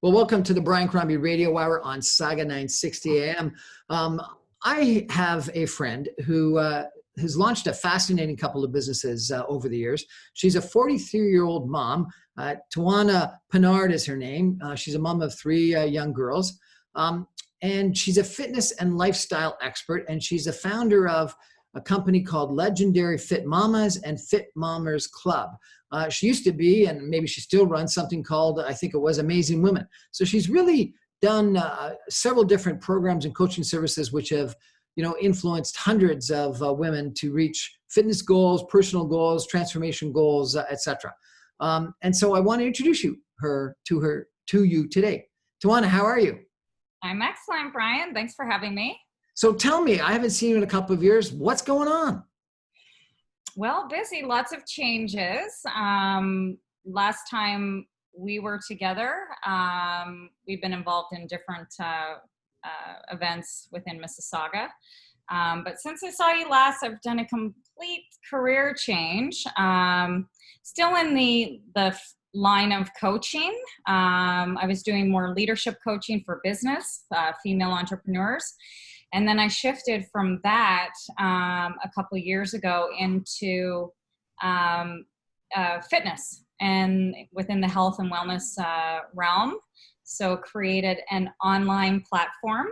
Well, welcome to the Brian Crombie Radio Hour on Saga 960 AM. I have a friend who has launched a fascinating couple of businesses over the years. She's a 43-year-old mom. Teawna Pinard is her name. She's a mom of three young girls. And she's a fitness and lifestyle expert. And she's the founder of a company called Legendary Fit Mamas and Fit Mamas Club. She used to be, and maybe she still runs something called, I think it was Amazing Women. So she's really done several different programs and coaching services, which have, influenced hundreds of women to reach fitness goals, personal goals, transformation goals, etc. And so I want to introduce to you today. Teawna, how are you? I'm excellent, Brian. Thanks for having me. So tell me, I haven't seen you in a couple of years. What's going on? Well, busy, lots of changes. Last time we were together, we've been involved in different events within Mississauga. But since I saw you last, I've done a complete career change. Still in the line of coaching. I was doing more leadership coaching for business, female entrepreneurs. And then I shifted from that a couple of years ago into fitness and within the health and wellness realm. So created an online platform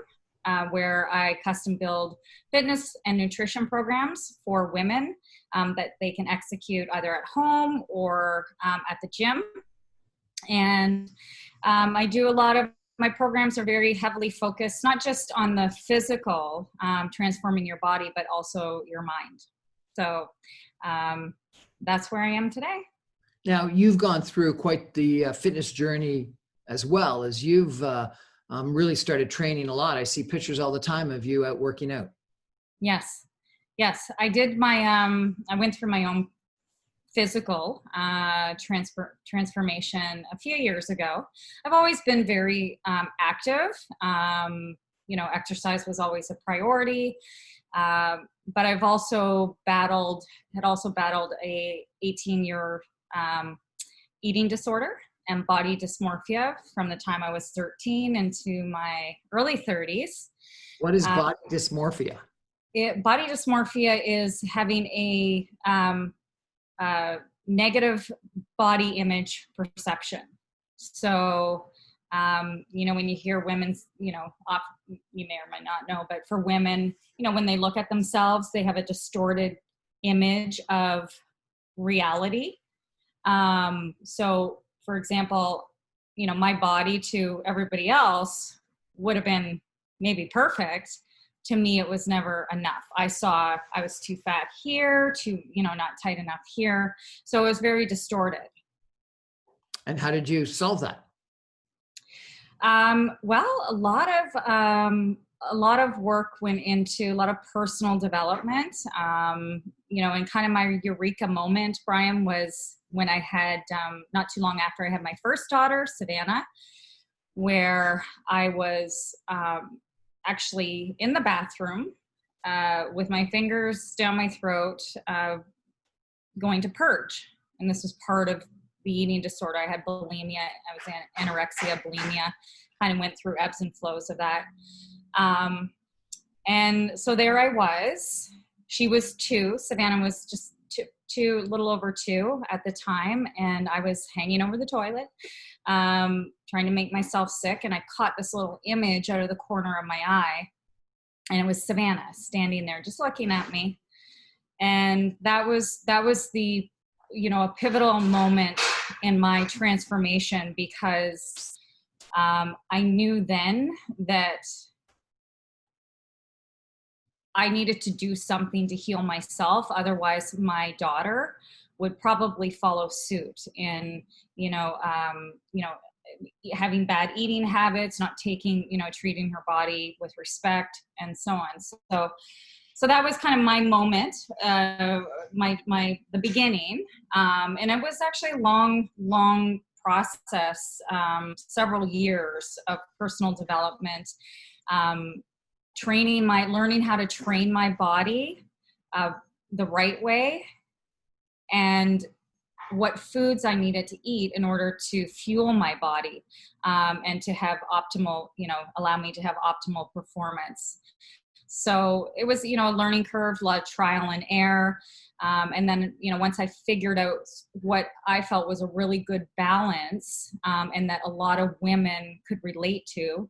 where I custom build fitness and nutrition programs for women that they can execute either at home or at the gym. And I do a lot of my programs are very heavily focused, not just on the physical, transforming your body, but also your mind. So that's where I am today. Now, you've gone through quite the fitness journey as well, as you've really started training a lot. I see pictures all the time of you out working out. Yes. I did I went through my own physical transformation a few years ago. I've always been very active. Exercise was always a priority. But I've also battled a 18-year eating disorder and body dysmorphia from the time I was 13 into my early 30s. What is body dysmorphia? Body dysmorphia is having a negative body image perception. So, when you hear women's, you may or might not know, but for women, when they look at themselves, they have a distorted image of reality. So for example, my body to everybody else would have been maybe perfect. To me, it was never enough. I was too fat here, not tight enough here. So it was very distorted. And how did you solve that? Well, a lot of work went into a lot of personal development. And kind of my eureka moment, Brian, was when I had, not too long after I had my first daughter, Savannah, where I was, actually in the bathroom with my fingers down my throat, going to purge. And this was part of the eating disorder. I had bulimia. I was anorexia, bulimia, kind of went through ebbs and flows of that. And so there I was. She was 2. Savannah was just two, a little over 2 at the time. And I was hanging over the toilet, trying to make myself sick. And I caught this little image out of the corner of my eye. And it was Savannah standing there just looking at me. And that was the, a pivotal moment in my transformation, because I knew then that I needed to do something to heal myself. Otherwise, my daughter would probably follow suit in, having bad eating habits, not taking, treating her body with respect, and so on. So that was kind of my moment, the beginning. And it was actually a long process, several years of personal development, learning how to train my body the right way, and what foods I needed to eat in order to fuel my body, and to have optimal, allow me to have optimal performance. So it was, a learning curve, a lot of trial and error. And then, once I figured out what I felt was a really good balance, and that a lot of women could relate to,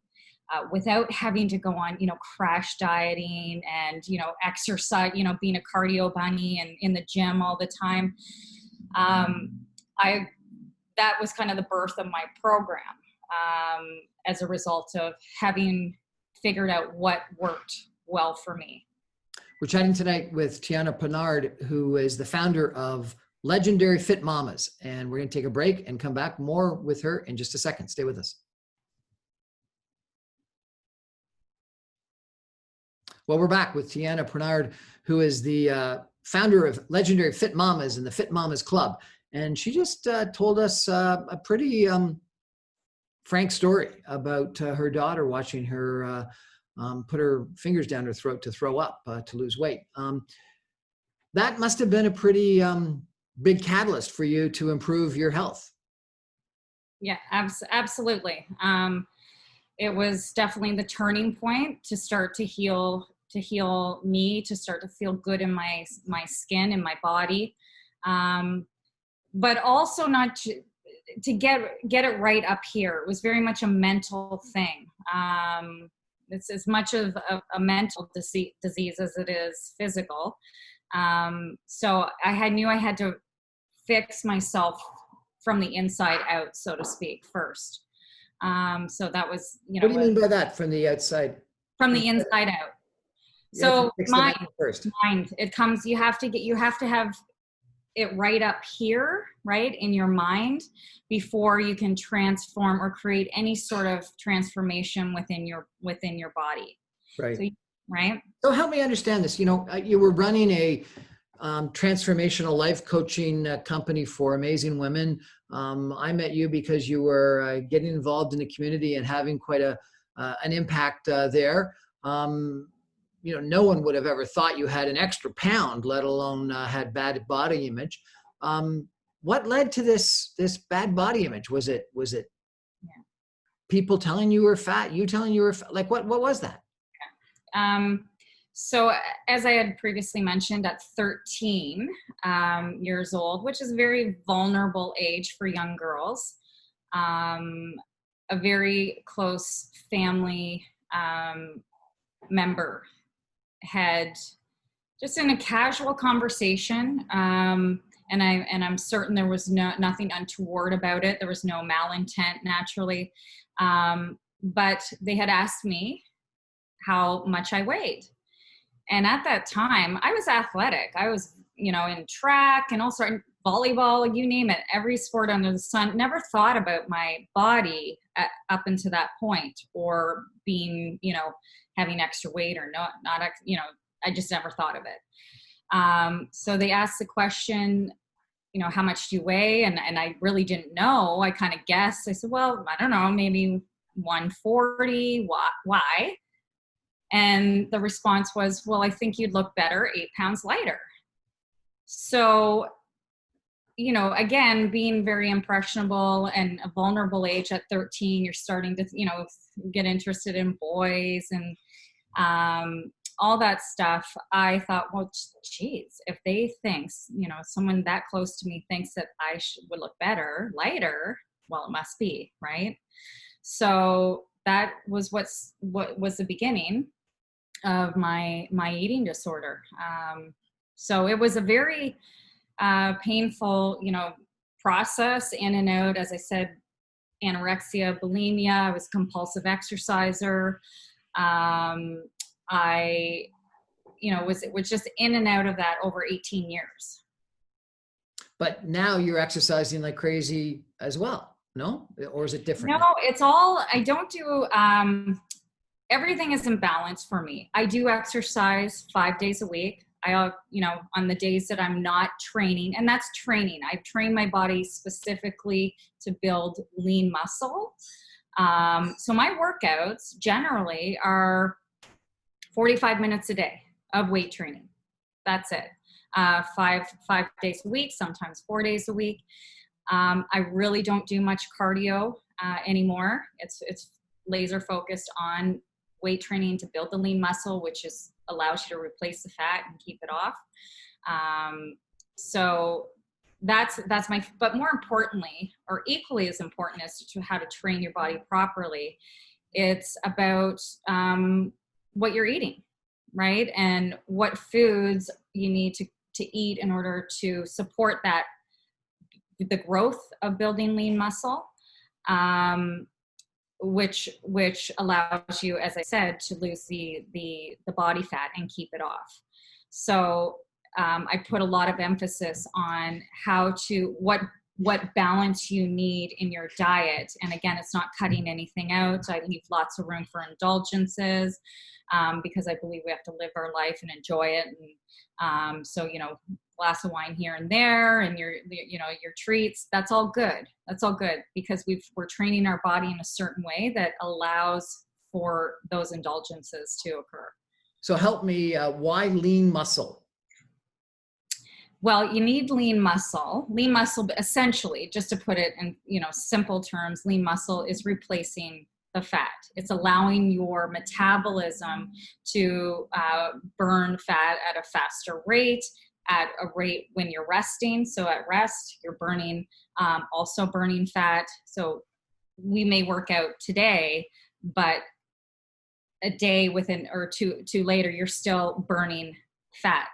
without having to go on, crash dieting and, exercise, being a cardio bunny and in the gym all the time. That was kind of the birth of my program, as a result of having figured out what worked well for me. We're chatting tonight with Teawna Pinard, who is the founder of Legendary Fit Mamas. And we're going to take a break and come back more with her in just a second. Stay with us. Well, we're back with Teawna Pinard, who is the founder of Legendary Fit Mamas and the Fit Mamas Club. And she just told us a pretty frank story about her daughter watching her put her fingers down her throat to throw up, to lose weight. That must have been a pretty big catalyst for you to improve your health. Yeah, absolutely. It was definitely the turning point to start to heal me, to start to feel good in my skin and my body. But also not to get it right up here. It was very much a mental thing. It's as much of a mental disease as it is physical. So I knew I had to fix myself from the inside out, so to speak, first. So that was, What do you mean by that, from the outside? From the inside out. So mind, it comes, you have to have it right up here, right in your mind, before you can transform or create any sort of transformation within your body. Right. So, right. So help me understand this. You were running a transformational life coaching company for amazing women. I met you because you were getting involved in the community and having quite an impact there. No one would have ever thought you had an extra pound, let alone had bad body image. What led to this bad body image? Was it people telling you were fat? You telling you were fat? Like what was that? So as I had previously mentioned, at 13 years old, which is a very vulnerable age for young girls, a very close family member had, just in a casual conversation, and I'm certain there was nothing untoward about it. There was no malintent, naturally, but they had asked me how much I weighed. And at that time, I was athletic. I was, in track and also volleyball, you name it, every sport under the sun. Never thought about my body up until that point, or being, having extra weight or not, I just never thought of it. So they asked the question, how much do you weigh? And I really didn't know. I kind of guessed. I said, well, I don't know, maybe 140. Why? And the response was, well, I think you'd look better 8 pounds lighter. So, again, being very impressionable and a vulnerable age at 13, you're starting to, get interested in boys and all that stuff. I thought, well, geez, if they think, someone that close to me thinks that I would look better lighter, well, it must be, right? So that was what was the beginning of my eating disorder. So it was a very painful, process, in and out. As I said, anorexia, bulimia. I was a compulsive exerciser. I, was just in and out of that over 18 years. But now you're exercising like crazy as well, no? Or is it different? No, it's all, I don't do, everything is in balance for me. I do exercise 5 days a week. I, on the days that I'm not training, and that's training. I train my body specifically to build lean muscle. So my workouts generally are 45 minutes a day of weight training. That's it. five days a week, sometimes 4 days a week. I really don't do much cardio anymore. It's laser focused on weight training to build the lean muscle, which allows you to replace the fat and keep it off. So that's but more importantly, or equally as important as to how to train your body properly, it's about what you're eating, right? And what foods you need to eat in order to support the growth of building lean muscle, which allows you, as I said, to lose the body fat and keep it off. So I put a lot of emphasis on what balance you need in your diet. And again, it's not cutting anything out. I leave lots of room for indulgences because I believe we have to live our life and enjoy it. And so, glass of wine here and there, and your treats, that's all good. That's all good because we're training our body in a certain way that allows for those indulgences to occur. So help me, why lean muscle? Well, you need lean muscle. Lean muscle, essentially, just to put it in simple terms, lean muscle is replacing the fat. It's allowing your metabolism to burn fat at a faster rate, at a rate when you're resting. So at rest, you're also burning fat. So we may work out today, but a day or two later, you're still burning fat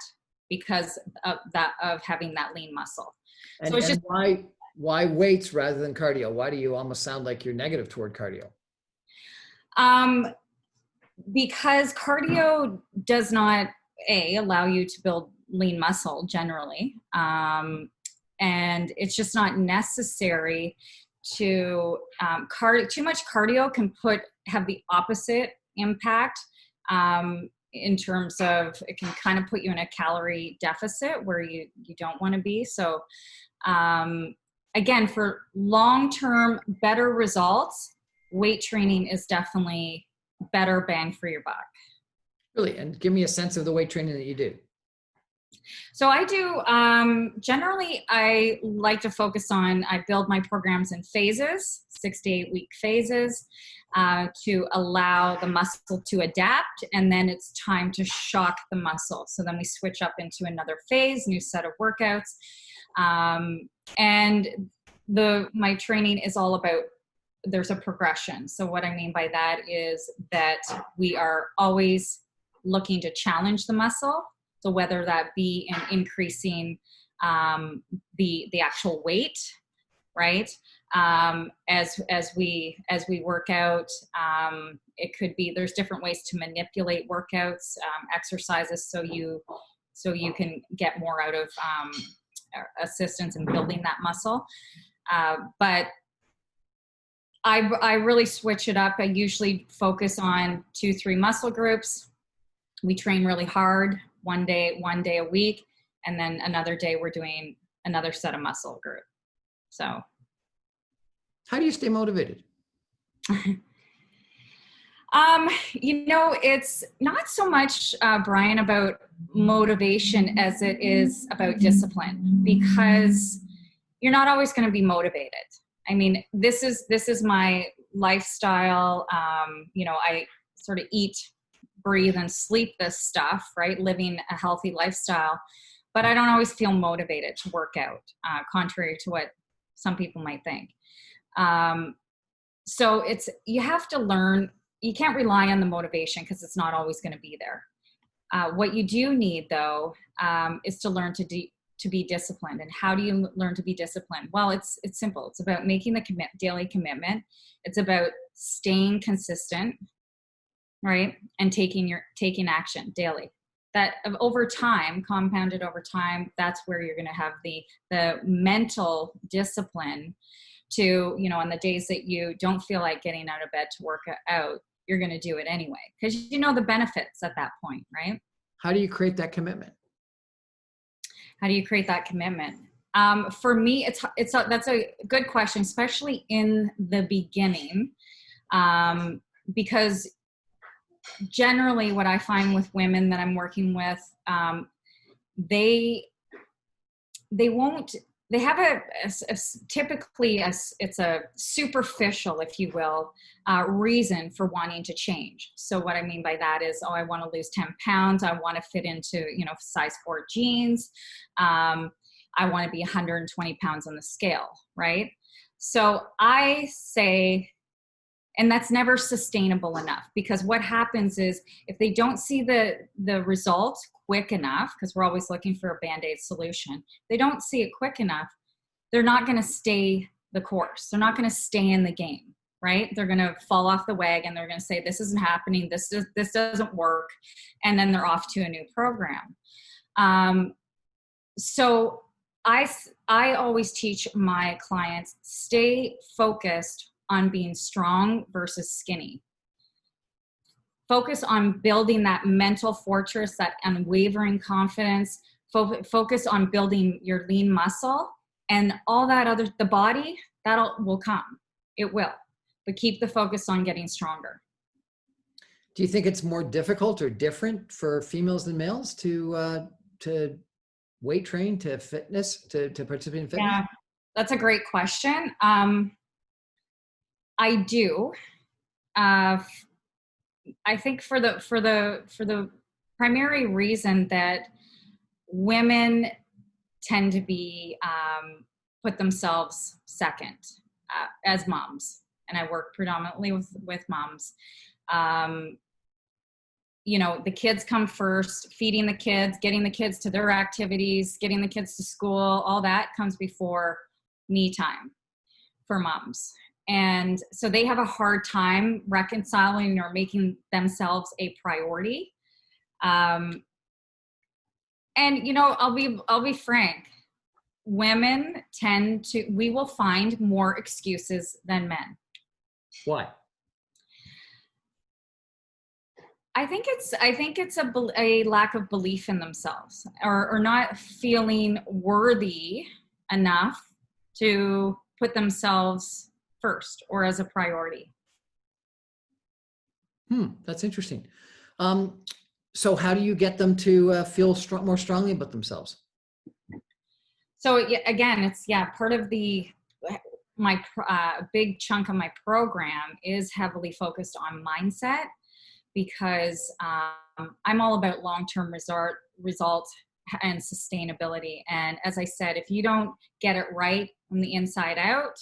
because of having that lean muscle. And, why weights rather than cardio? Why do you almost sound like you're negative toward cardio? Because cardio does not allow you to build lean muscle generally, and it's just not necessary to too much cardio can have the opposite impact. In terms of it can kind of put you in a calorie deficit where you don't want to be. So again, for long-term better results, weight training is definitely better bang for your buck. Really? And give me a sense of the weight training that you do. So I do, generally I like to focus on, I build my programs in phases, 6 to 8 week phases, to allow the muscle to adapt, and then it's time to shock the muscle. So then we switch up into another phase, new set of workouts. And my training is all about, there's a progression. So what I mean by that is that we are always looking to challenge the muscle. So whether that be in increasing the actual weight, right? As we work out, it could be, there's different ways to manipulate workouts, exercises, so you can get more out of assistance in building that muscle. But I really switch it up. I usually focus on 2-3 muscle groups. We train really hard one day a week, and then another day we're doing another set of muscle group. So how do you stay motivated? It's not so much, Brian, about motivation as it is about discipline, because you're not always going to be motivated. I mean, this is my lifestyle. I sort of eat, breathe, and sleep this stuff, right? Living a healthy lifestyle, but I don't always feel motivated to work out, contrary to what some people might think. So you have to learn, you can't rely on the motivation because it's not always going to be there. What you do need, though, is to learn to be disciplined. And how do you learn to be disciplined? Well, it's simple. It's about making the daily commitment. It's about staying consistent, right? And taking action daily. That over time, compounded over time, that's where you're going to have the mental discipline to, on the days that you don't feel like getting out of bed to work out, you're going to do it anyway, because you know the benefits at that point, right? How do you create that commitment? How do you create that commitment? For me, that's a good question, especially in the beginning, because generally what I find with women that I'm working with, they they won't, they have typically it's a superficial, if you will, reason for wanting to change. So what I mean by that is, oh, I want to lose 10 pounds. I want to fit into, size 4 jeans. I want to be 120 pounds on the scale, right? So I say, and that's never sustainable enough, because what happens is if they don't see the result quick enough, because we're always looking for a Band-Aid solution, they don't see it quick enough, they're not going to stay the course. They're not going to stay in the game, right? They're going to fall off the wagon. They're going to say, this isn't happening. This doesn't work. And then they're off to a new program. So I always teach my clients, stay focused on being strong versus skinny. Focus on building that mental fortress, that unwavering confidence. Focus on building your lean muscle, and all that other, the body, will come. It will. But keep the focus on getting stronger. Do you think it's more difficult or different for females than males to weight train, to fitness, to participate in fitness? Yeah, that's a great question. I do. I think for the primary reason that women tend to be put themselves second as moms, and I work predominantly with moms. The kids come first. Feeding the kids, getting the kids to their activities, getting the kids to school, all that comes before me time for moms. And so they have a hard time reconciling or making themselves a priority. And I'll be frank. Women we will find more excuses than men. Why? I think it's a lack of belief in themselves, or not feeling worthy enough to put themselves first or as a priority. That's interesting. So how do you get them to feel more strongly about themselves? So again, it's part of my big chunk of my program is heavily focused on mindset, because I'm all about long-term results and sustainability. And as I said, if you don't get it right from the inside out,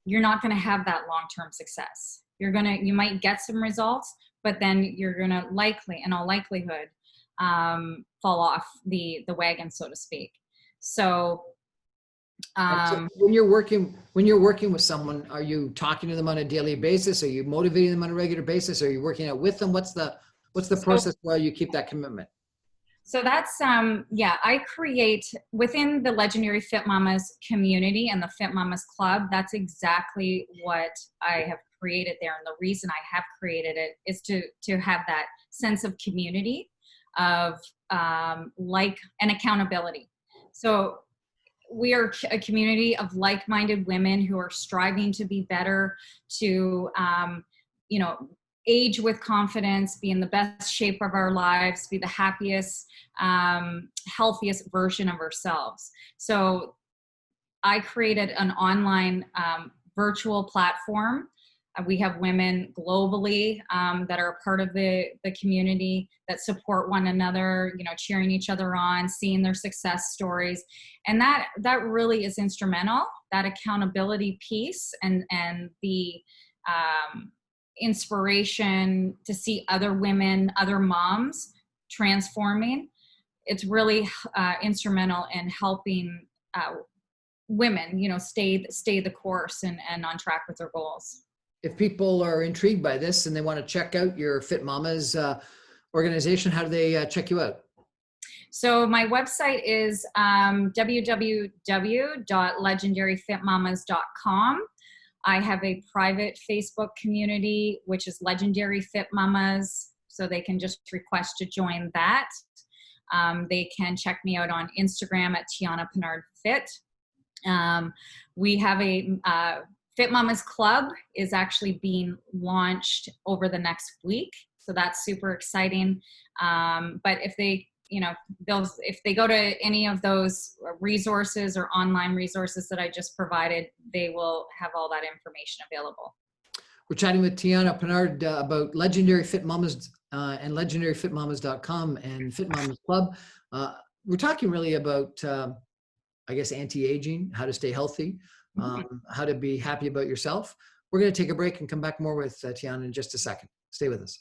you're not going to have that long-term success. You might get some results, but then you're going to in all likelihood, fall off the wagon, so to speak. So, when you're working with someone, are you talking to them on a daily basis? Are you motivating them on a regular basis? Are you working out with them? What's the process where you keep that commitment? So that's, I create within the Legendary Fit Mamas community and the Fit Mamas Club. That's exactly what I have created there. And the reason I have created it is to have that sense of community, of and accountability. So we are a community of like-minded women who are striving to be better, to, age with confidence, be in the best shape of our lives, be the happiest, healthiest version of ourselves. So I created an online virtual platform. We have women globally that are a part of the community, that support one another, cheering each other on, seeing their success stories. And that really is instrumental, that accountability piece and the inspiration to see other women, other moms transforming. It's really instrumental in helping women, stay the course and on track with their goals. If people are intrigued by this and they want to check out your Fit Mamas organization, how do they check you out? So my website is www.legendaryfitmamas.com. I have a private Facebook community, which is Legendary Fit Mamas. So they can just request to join that. They can check me out on Instagram at Teawna Pinard Fit. We have a Fit Mamas Club is actually being launched over the next week. So that's super exciting. But if they, if they go to any of those resources or online resources that I just provided, they will have all that information available. We're chatting with Teawna Pinard about Legendary Fit Mamas and legendaryfitmamas.com and Fit Mamas Club. We're talking really about, I guess, anti-aging, how to stay healthy, how to be happy about yourself. We're going to take a break and come back more with Teawna in just a second. Stay with us.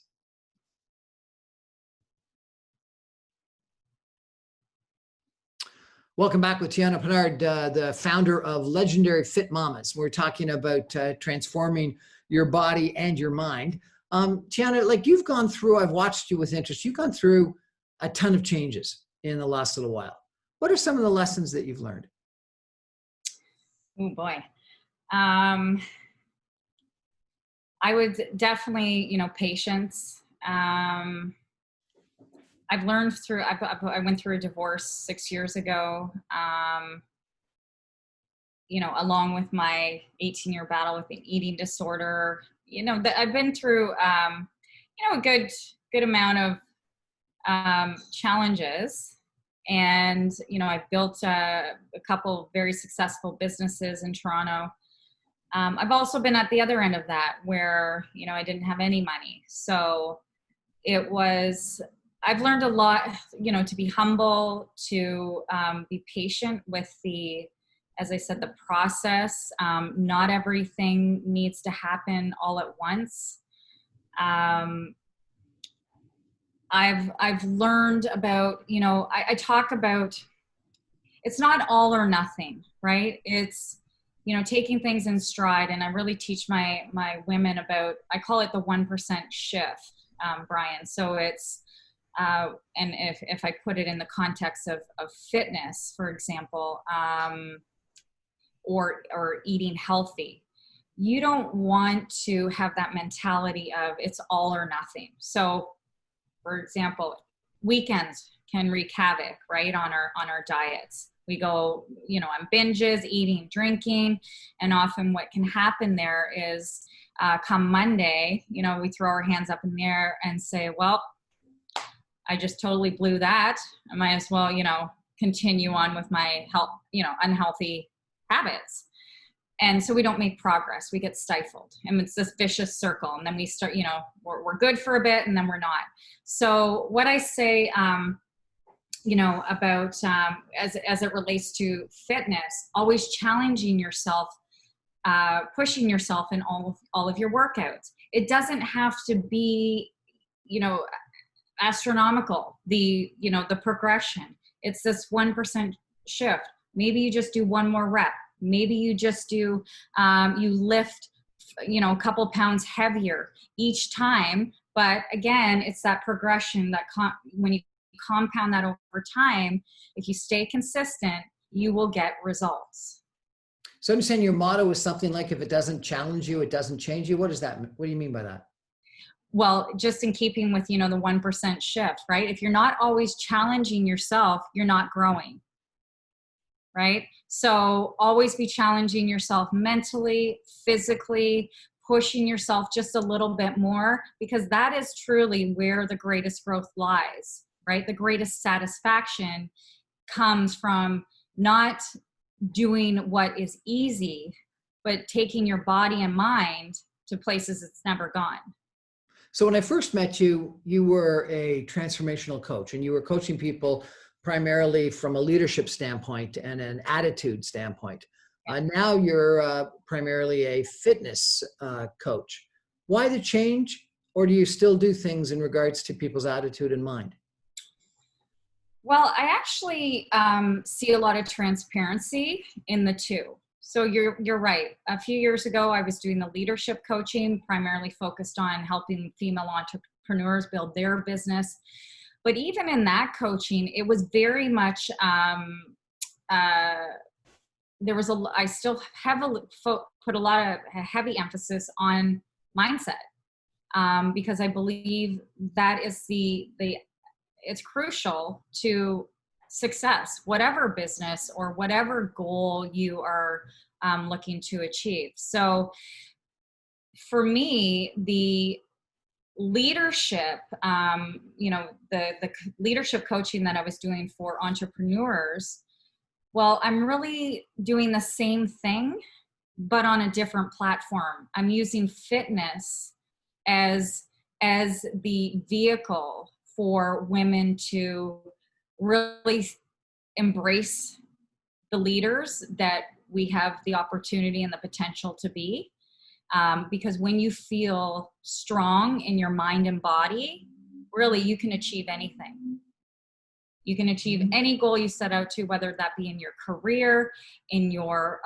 Welcome back with Teawna Pinard, the founder of Legendary Fit Mamas. We're talking about transforming your body and your mind. Teawna, like you've gone through, I've watched you with interest, you've gone through a ton of changes in the last little while. What are some of the lessons that you've learned? Oh boy. I would definitely, patience. I've learned through, I went through a divorce 6 years ago, along with my 18-year battle with an eating disorder. I've been through, a good amount of challenges. And, I've built a couple very successful businesses in Toronto. I've also been at the other end of that where, I didn't have any money. So I've learned a lot, to be humble, to be patient with as I said, the process. Not everything needs to happen all at once. I've learned about, I talk about, it's not all or nothing, right? It's, taking things in stride. And I really teach my women about, I call it the 1% shift, Brian. So it's, and if I put it in the context of fitness, for example, or eating healthy, you don't want to have that mentality of it's all or nothing. So, for example, weekends can wreak havoc, right, on our diets. We go, on binges, eating, drinking, and often what can happen there is come Monday, we throw our hands up in the air and say, well, I just totally blew that. I might as well, continue on with my unhealthy habits. And so we don't make progress. We get stifled, and it's this vicious circle. And then we start, we're good for a bit, and then we're not. So what I say, about as it relates to fitness, always challenging yourself, pushing yourself in all of your workouts. It doesn't have to be, astronomical, the progression. It's this 1% shift. Maybe you just do one more rep. Maybe you just do, you lift, a couple pounds heavier each time. But again, it's that progression that when you compound that over time, if you stay consistent, you will get results. So I'm saying your motto is something like, if it doesn't challenge you, it doesn't change you. What does that mean? What do you mean by that? Well, just in keeping with, the 1% shift, right? If you're not always challenging yourself, you're not growing, right? So always be challenging yourself mentally, physically, pushing yourself just a little bit more, because that is truly where the greatest growth lies, right? The greatest satisfaction comes from not doing what is easy, but taking your body and mind to places it's never gone. So when I first met you, you were a transformational coach, and you were coaching people primarily from a leadership standpoint and an attitude standpoint. Now you're primarily a fitness coach. Why the change? Or do you still do things in regards to people's attitude and mind? Well, I actually see a lot of transparency in the two. So you're right. A few years ago, I was doing the leadership coaching, primarily focused on helping female entrepreneurs build their business. But even in that coaching, it was very much, I still heavily put a lot of heavy emphasis on mindset, because I believe that is it's crucial to success, whatever business or whatever goal you are looking to achieve. So for me, leadership, the leadership coaching that I was doing for entrepreneurs, well, I'm really doing the same thing, but on a different platform. I'm using fitness as the vehicle for women to really embrace the leaders that we have the opportunity and the potential to be. Because when you feel strong in your mind and body, really you can achieve anything. You can achieve any goal you set out to, whether that be in your career, in your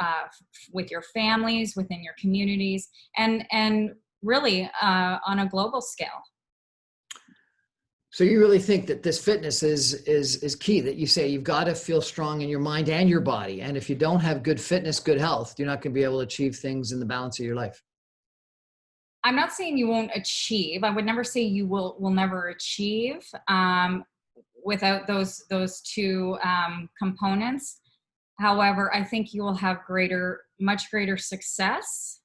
with your families, within your communities, and really on a global scale. So you really think that this fitness is key, that you say you've got to feel strong in your mind and your body. And if you don't have good fitness, good health, you're not going to be able to achieve things in the balance of your life. I'm not saying you won't achieve. I would never say you will never achieve without those two components. However, I think you will have much greater success.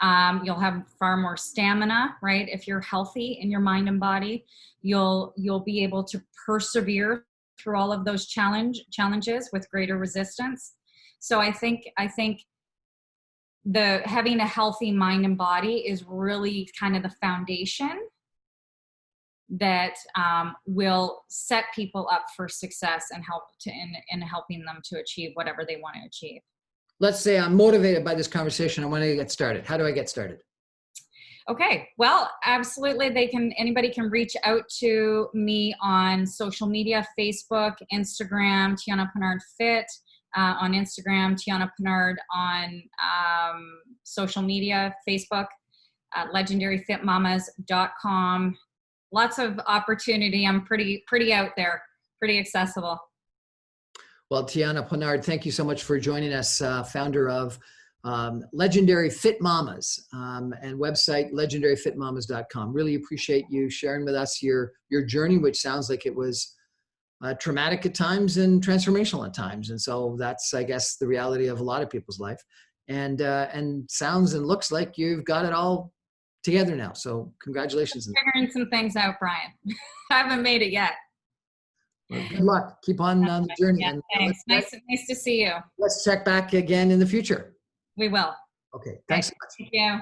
You'll have far more stamina, right? If you're healthy in your mind and body, you'll be able to persevere through all of those challenges with greater resistance. So I think having a healthy mind and body is really kind of the foundation that will set people up for success and help in helping them to achieve whatever they want to achieve. Let's say I'm motivated by this conversation. I want to get started. How do I get started? Okay, well, absolutely. Anybody can reach out to me on social media, Facebook, Instagram, Teawna Pinard Fit, on Instagram, Teawna Pinard on social media, Facebook, legendaryfitmamas.com. Lots of opportunity. I'm pretty out there, pretty accessible. Well, Teawna Pinard, thank you so much for joining us, founder of Legendary Fit Mamas and website legendaryfitmamas.com. Really appreciate you sharing with us your journey, which sounds like it was traumatic at times and transformational at times. And so that's, I guess, the reality of a lot of people's life. And sounds and looks like you've got it all together now. So congratulations. Figuring some things out, Brian. I haven't made it yet. Well, good luck. Keep on the journey. Yeah, and thanks. Nice to see you. Let's check back again in the future. We will. Okay. Thanks so much. Thank you.